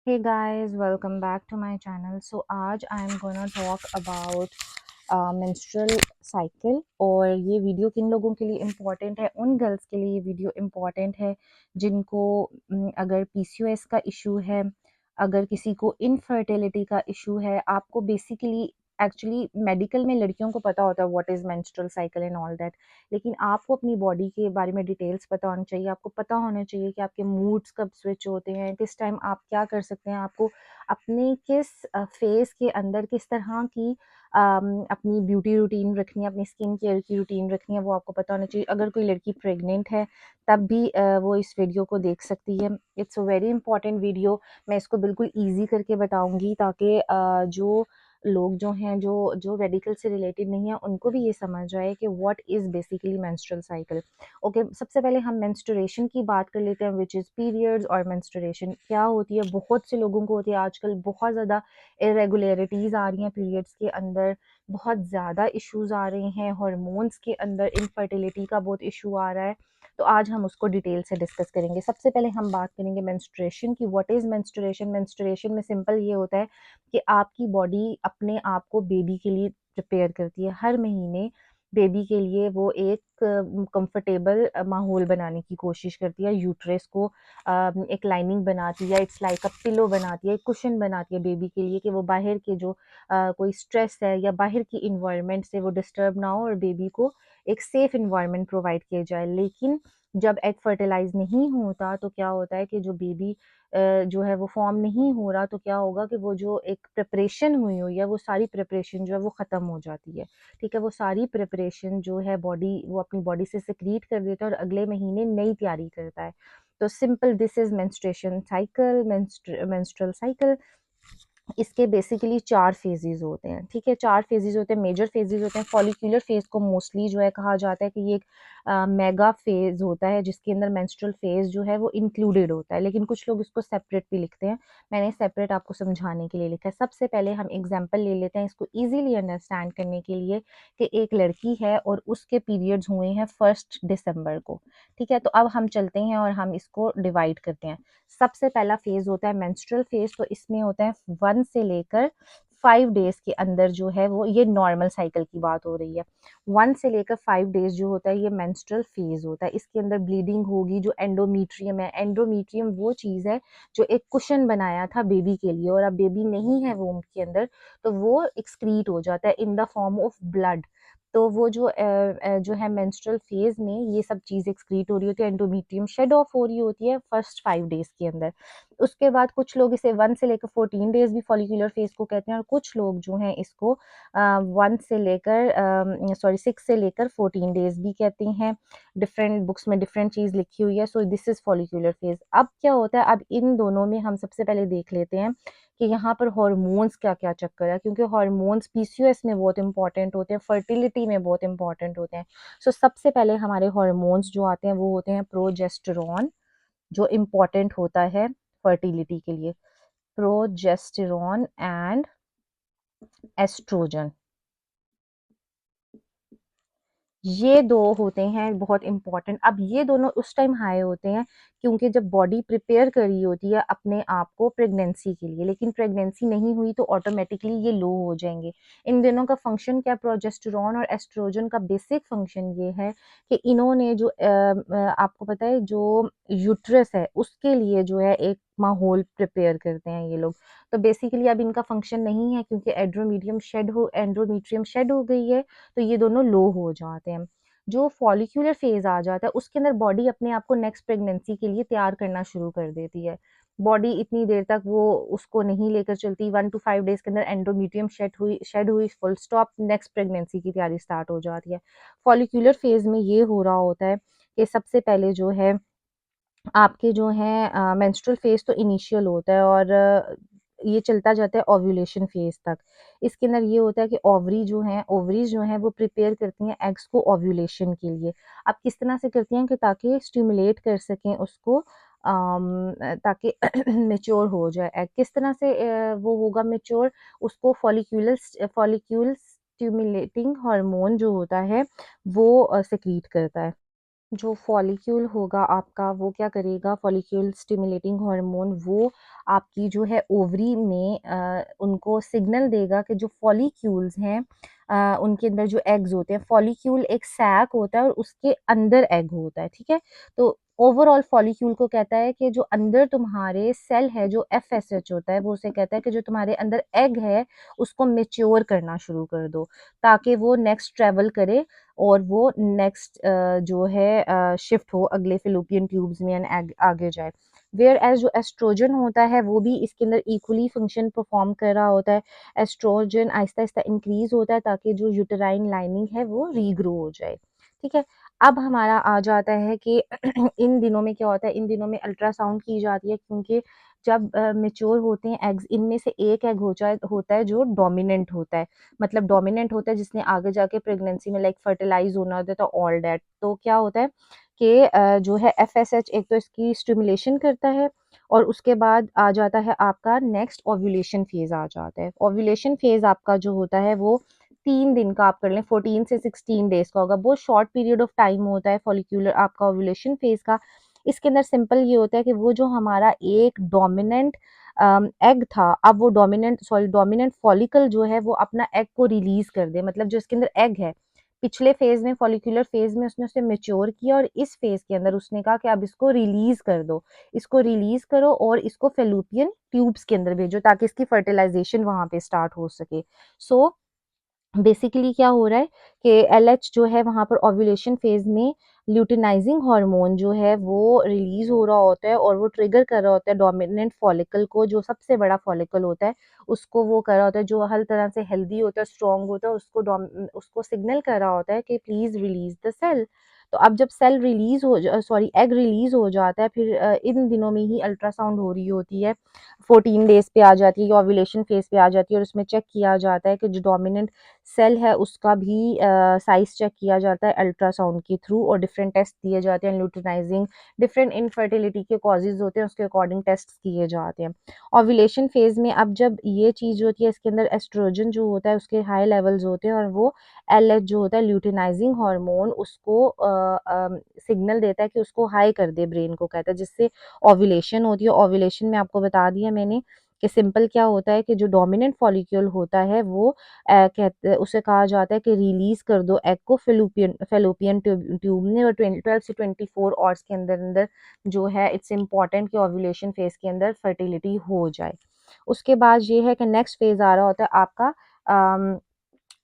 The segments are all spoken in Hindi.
Hey guys, welcome back to my channel. So आज I am gonna talk about menstrual cycle। और ये वीडियो किन लोगों के लिए इम्पोर्टेंट है? उन गर्ल्स के लिए ये वीडियो इम्पोर्टेंट है जिनको अगर पीसीओएस का इशू है, अगर किसी को इनफर्टिलिटी का इशू है। आपको बेसिकली एक्चुअली मेडिकल में लड़कियों को पता होता है what is menstrual cycle and all that, लेकिन आपको अपनी बॉडी के बारे में डिटेल्स पता होनी चाहिए। आपको पता होना चाहिए कि आपके मूड्स कब स्विच होते हैं, किस टाइम आप क्या कर सकते हैं। आपको अपने किस फेज़ के अंदर किस तरह की अपनी ब्यूटी रूटीन रखनी है, अपनी स्किन केयर की रूटीन रखनी है, वो आपको पता होना चाहिए। अगर कोई लड़की प्रेग्नेंट है तब भी वो इस वीडियो को देख सकती है। It's a very important video. मैं इसको बिल्कुल ईजी करके बताऊंगी ताकि जो लोग जो हैं जो जो मेडिकल से रिलेटेड नहीं है उनको भी ये समझ आए कि what is basically menstrual cycle. Okay, सबसे पहले हम मेंस्ट्रुएशन की बात कर लेते हैं, विच इज़ पीरियड्स। और मेंस्ट्रुएशन क्या होती है? बहुत से लोगों को होती है। आजकल बहुत ज़्यादा इरेगुलरिटीज़ आ रही हैं पीरियड्स के अंदर, बहुत ज़्यादा इश्यूज आ रहे हैं हार्मोन्स के अंदर, इनफर्टिलिटी का बहुत इशू आ रहा है। तो आज हम उसको डिटेल से डिस्कस करेंगे। सबसे पहले हम बात करेंगे मेंस्ट्रुएशन की। What is menstruation? मेंस्ट्रुएशन में सिंपल ये होता है कि आपकी बॉडी अपने आप को बेबी के लिए प्रिपेयर करती है। हर महीने बेबी के लिए वो एक कंफर्टेबल माहौल बनाने की कोशिश करती है। यूट्रस को एक लाइनिंग बनाती है, इट्स लाइक अ पिलो बनाती है, एक कुशन बनाती है बेबी के लिए कि वो बाहर के जो कोई स्ट्रेस है या बाहर की इन्वायरमेंट से वो डिस्टर्ब ना हो और बेबी को एक सेफ इन्वायरमेंट प्रोवाइड किया जाए। लेकिन जब एग फर्टिलाइज नहीं होता तो क्या होता है कि जो बेबी जो है वो फॉर्म नहीं हो रहा, तो क्या होगा कि वो जो एक प्रिपरेशन हुई हुई है वो सारी प्रिपरेशन जो है वो ख़त्म हो जाती है। ठीक है, वो सारी प्रिपरेशन जो है बॉडी वो अपनी बॉडी से सिक्रीट कर देता है और अगले महीने नई तैयारी करता है। तो simple this is menstruation cycle, menstrual cycle. इसके बेसिकली 4 फेजेज़ होते हैं। ठीक है, 4 फेजेज़ होते हैं, मेजर फेजेज़ होते हैं। फॉलिक्यूलर फेज़ को मोस्टली जो है कहा जाता है कि ये एक मेगा फेज़ होता है जिसके अंदर मेंस्ट्रुअल फेज़ जो है वो इंक्लूडेड होता है, लेकिन कुछ लोग इसको सेपरेट भी लिखते हैं। मैंने सेपरेट आपको समझाने के लिए लिखा है। सबसे पहले हम एग्जांपल ले लेते हैं इसको ईज़िली अंडरस्टैंड करने के लिए कि एक लड़की है और उसके पीरियड्स हुए हैं 1 दिसंबर को। ठीक है, तो अब हम चलते हैं और हम इसको डिवाइड करते हैं। सबसे पहला फेज होता है मेंस्ट्रुअल फेज। तो इसमें होता है 1 से लेकर 5 डेज के अंदर जो है वो, ये नॉर्मल साइकिल की बात हो रही है। 1 से लेकर 5 डेज जो होता है ये मेंस्ट्रुअल फेज होता है। इसके अंदर ब्लीडिंग होगी। जो एंडोमीट्रियम है, एंडोमीट्रियम वो चीज़ है जो एक कुशन बनाया था बेबी के लिए, और अब बेबी नहीं है वomb के अंदर, तो वो एक्सक्रीट हो जाता है in the form of blood. तो वो जो है मेंस्ट्रुअल फेज में ये सब चीज़ एक्सक्रीट हो रही होती है, एंडोमेट्रियम शेड ऑफ हो रही होती है फर्स्ट 5 डेज के अंदर। उसके बाद कुछ लोग इसे 1 से लेकर 14 डेज भी फॉलिकुलर फेज को कहते हैं, और कुछ लोग जो हैं इसको 1 से लेकर 6 से लेकर 14 डेज भी कहते हैं। डिफरेंट बुक्स में डिफरेंट चीज़ लिखी हुई है। So this is follicular phase. अब क्या होता है, अब इन दोनों में हम सबसे पहले देख लेते हैं कि यहाँ पर हार्मोन्स क्या-क्या चक्कर है, क्योंकि हार्मोन्स पीसीओएस में बहुत इंपॉर्टेंट होते हैं, फर्टिलिटी में बहुत इंपॉर्टेंट होते हैं। सो सबसे पहले हमारे हार्मोन्स जो आते हैं वो होते हैं प्रोजेस्टेरॉन, जो इम्पॉर्टेंट होता है फर्टिलिटी के लिए। प्रोजेस्टेरॉन एंड एस्ट्रोजन, ये 2 होते हैं बहुत इम्पोर्टेंट। अब ये दोनों उस टाइम हाई होते हैं क्योंकि जब बॉडी प्रिपेयर कर रही होती है अपने आप को प्रेगनेंसी के लिए, लेकिन प्रेगनेंसी नहीं हुई तो ऑटोमेटिकली ये लो हो जाएंगे। इन दोनों का फंक्शन क्या, प्रोजेस्टेरॉन और एस्ट्रोजन का बेसिक फंक्शन ये है कि इन्होंने जो आपको पता है जो यूट्रस है उसके लिए जो है एक माहौल प्रिपेयर करते हैं ये लोग। तो बेसिकली अब इनका फंक्शन नहीं है क्योंकि एंड्रोमीट्रियम शेड हो गई है, तो ये दोनों लो हो जाते हैं। जो फॉलिक्यूलर फेज आ जाता है उसके अंदर बॉडी अपने आप को नेक्स्ट प्रेगनेंसी के लिए तैयार करना शुरू कर देती है। बॉडी इतनी देर तक वो उसको नहीं लेकर चलती। 1 to 5 डेज के अंदर एंडोमीट्रियम शेड हुई, फुल स्टॉप, नेक्स्ट प्रेगनेंसी की तैयारी स्टार्ट हो जाती है। फॉलिक्यूलर फेज में ये हो रहा होता है कि सबसे पहले जो है आपके जो है मेंस्ट्रुअल फेज तो इनिशियल होता है और ये चलता जाता है ओव्यूलेशन फेज तक। इसके अंदर ये होता है कि ओवरीज जो हैं वो प्रिपेयर करती हैं एग्स को ओव्यूलेशन के लिए। अब किस तरह से करती हैं कि ताकि स्टिमुलेट कर सकें उसको, ताकि मैच्योर हो जाए एग। किस तरह से वो होगा मैच्योर, उसको फॉलिक्यूल स्टिमुलेटिंग हार्मोन जो होता है वो सेक्रीट करता है। जो फॉलिक्यूल होगा आपका वो क्या करेगा, फॉलिक्यूल स्टिमुलेटिंग हार्मोन वो आपकी जो है ओवरी में उनको सिग्नल देगा कि जो फॉलिक्यूल्स हैं उनके अंदर जो एग्स होते हैं, फॉलिक्यूल एक सैक होता है और उसके अंदर एग होता है, ठीक है। तो ओवरऑल फॉलिक्यूल को कहता है कि जो अंदर तुम्हारे सेल है, जो एफएसएच होता है, वो उसे कहता है कि जो तुम्हारे अंदर एग है उसको मेच्योर करना शुरू कर दो, ताकि वो नेक्स्ट ट्रेवल करे और वो नेक्स्ट जो है शिफ्ट हो अगले फिलोपियन ट्यूब्स में एंड आगे जाए। वेयर एज जो एस्ट्रोजन होता है वो भी इसके अंदर इक्वली फंक्शन परफॉर्म कर रहा होता है। एस्ट्रोजन आहिस्ता आहिस्ता इंक्रीज होता है ताकि जो यूटेराइन लाइनिंग है वो रीग्रो हो जाए, ठीक है। अब हमारा आ जाता है कि इन दिनों में क्या होता है, इन दिनों में अल्ट्रासाउंड की जाती है, क्योंकि जब मेच्योर होते हैं एग्स, इनमें से एक एग होता है जो डोमिनेंट होता है, मतलब डोमिनेंट होता है जिसने आगे जाके प्रेगनेंसी में लाइक फर्टिलाइज होना होता है, तो ऑल दैट। तो क्या होता है कि जो है एफएसएच एक तो इसकी स्टिमुलेशन करता है, और उसके बाद आ जाता है आपका नेक्स्ट ओव्यूलेशन फेज आ जाता है। ओव्यूलेशन फेज आपका जो होता है वो 3 दिन का, आप कर लें 14 से 16 डेज का होगा, बहुत शॉर्ट पीरियड ऑफ टाइम होता है फॉलिक्यूलर आपका ओव्यूलेशन फेज का। इसके अंदर सिंपल ये होता है कि वो जो हमारा एक डोमिनेंट एग था, अब वो डोमिनेंट फॉलिकल जो है वो अपना एग को रिलीज कर दे, मतलब जो इसके अंदर एग है पिछले फेज में, फॉलिकुलर फेज में उसने उसे मेच्योर किया, और इस फेज के अंदर उसने कहा कि अब इसको रिलीज कर दो, इसको रिलीज करो और इसको फेलोपियन ट्यूब्स के अंदर भेजो ताकि इसकी फर्टिलाइजेशन वहां पे स्टार्ट हो सके। सो बेसिकली क्या हो रहा है कि एलएच जो है वहां पर ओव्यूलेशन फेज में ल्यूटिनाइजिंग हार्मोन जो है वो रिलीज हो रहा होता है, और वो ट्रिगर कर रहा होता है डोमिनेंट फॉलिकल को, जो सबसे बड़ा फॉलिकल होता है उसको वो कर रहा होता है, जो हर तरह से हेल्दी होता है, स्ट्रांग होता है, उसको सिग्नल कर रहा होता है कि प्लीज रिलीज द सेल। तो अब जब सेल रिलीज हो सॉरी एग रिलीज हो जाता है, फिर इन दिनों में ही अल्ट्रासाउंड हो रही होती है, 14 डेज पे आ जाती है, ओव्यूलेशन फेज पे आ जाती है, और उसमें चेक किया जाता है कि जो डोमिनेंट सेल है उसका भी साइज चेक किया जाता है अल्ट्रासाउंड के थ्रू, और डिफरेंट टेस्ट दिए जाते हैं ल्यूटिनाइजिंग, डिफरेंट इनफर्टिलिटी के कॉजेज होते हैं उसके अकॉर्डिंग टेस्ट किए जाते हैं। ओव्यूलेशन फेज में अब जब ये चीज होती है, इसके अंदर एस्ट्रोजन जो होता है उसके हाई लेवल्स होते हैं, और वो एलएच जो होता है ल्यूटिनाइजिंग हार्मोन उसको सिग्नल देता है कि उसको हाई कर दे, ब्रेन को कहता है, जिससे ओव्यूलेशन होती है। ओव्यूलेशन में आपको बता दिया मैंने कि सिंपल क्या होता है कि जो डोमिनेंट फॉलिक्यूल होता है वो कहते उसे कहा जाता है कि रिलीज कर दो एग को फेलोपियन फेलोपियन ट्यूब में, और 12 से 24 आवर्स के अंदर अंदर जो है इट्स इम्पॉर्टेंट कि ओव्यूलेशन फेज के अंदर फर्टिलिटी हो जाए। उसके बाद ये है कि नेक्स्ट फेज आ रहा होता है आपका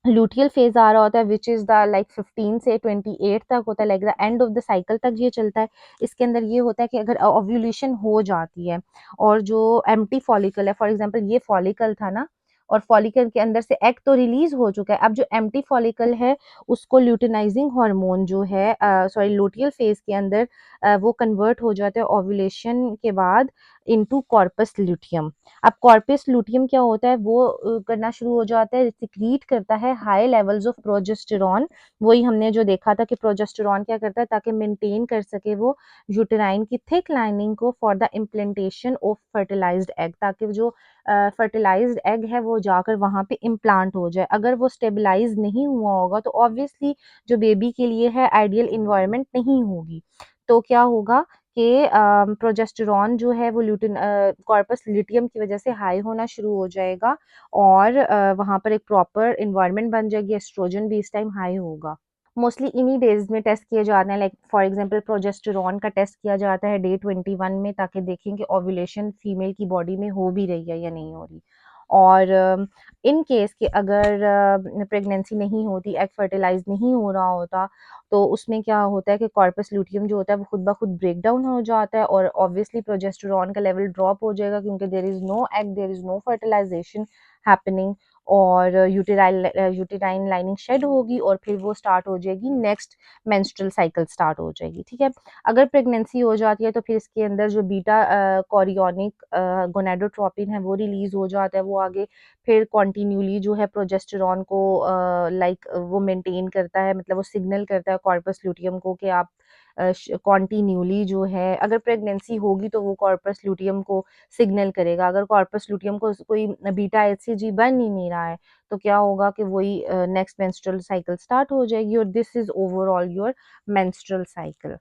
लूटियल फेज आ रहा होता है, विच इज द लाइक 15 से 28 तक होता है, like the end of the cycle तक ये चलता है। इसके अंदर ये होता है कि अगर ओव्यूलेशन हो जाती है और जो एम्प्टी फॉलिकल है, फॉर एग्जांपल ये फॉलिकल था ना, और फॉलिकल के अंदर से एग तो रिलीज हो चुका है, अब जो एम्प्टी फॉलिकल है उसको ल्यूटिनाइजिंग हार्मोन जो है सॉरी लूटियल फेज के अंदर वो कन्वर्ट हो जाता है ओव्यूलेशन के बाद इनटू कॉर्पस ल्यूटियम। अब कॉर्पस लूटियम क्या होता है, वो करना शुरू हो जाता है, सिक्रीट करता है हाई लेवल्स ऑफ प्रोजेस्टेरॉन। वही हमने जो देखा था कि प्रोजेस्टेरॉन क्या करता है, ताकि मेंटेन कर सके वो यूटेराइन की थिक लाइनिंग को for the implantation of fertilised egg, ताकि जो फर्टिलाइज्ड एग है वो जाकर वहां पे इम्प्लांट हो जाए। अगर वो स्टेबलाइज नहीं हुआ होगा तो ऑब्वियसली जो बेबी के लिए है आइडियल इन्वायरमेंट नहीं होगी। तो क्या होगा कि प्रोजेस्टेरॉन जो है वो कॉर्पस ल्यूटियम की वजह से हाई होना शुरू हो जाएगा, और वहाँ पर एक प्रॉपर इन्वायरमेंट बन जाएगी, एस्ट्रोजन भी इस टाइम हाई होगा। मोस्टली इन्हीं डेज में टेस्ट किए जाते हैं, लाइक फॉर एग्जांपल प्रोजेस्टेरॉन का टेस्ट किया जाता है डे 21 में, ताकि देखें कि ओव्यूलेशन फीमेल की बॉडी में हो भी रही है या नहीं हो रही। और इन केस कि अगर प्रेगनेंसी नहीं होती, एग फर्टिलाइज नहीं हो रहा होता, तो उसमें क्या होता है कि कॉर्पस ल्यूटियम जो होता है वो खुद ब खुद ब्रेक डाउन हो जाता है, और ऑब्वियसली प्रोजेस्टेरॉन का लेवल ड्रॉप हो जाएगा, क्योंकि there is no egg, there is no fertilisation happening, और यूटेराइन लाइनिंग शेड होगी, और फिर वो स्टार्ट हो जाएगी, नेक्स्ट मेंस्ट्रुअल साइकिल स्टार्ट हो जाएगी, ठीक है। अगर प्रेगनेंसी हो जाती है तो फिर इसके अंदर जो बीटा कोरियोनिक गोनेडोट्रोपिन है वो रिलीज हो जाता है, वो आगे फिर कॉन्टिन्यूली जो है प्रोजेस्टेरॉन को लाइक वो मेंटेन करता है, मतलब वो सिग्नल करता है कॉर्पस ल्यूटियम को कि आप कॉन्टिन्यूली जो है, अगर प्रेगनेंसी होगी तो वो कॉर्पस लूटियम को सिग्नल करेगा। अगर कॉर्पस लूटियम को कोई बीटा एचसीजी बन ही नहीं रहा है तो क्या होगा कि वही नेक्स्ट मेंस्ट्रुअल साइकिल स्टार्ट हो जाएगी, और this is overall your menstrual cycle.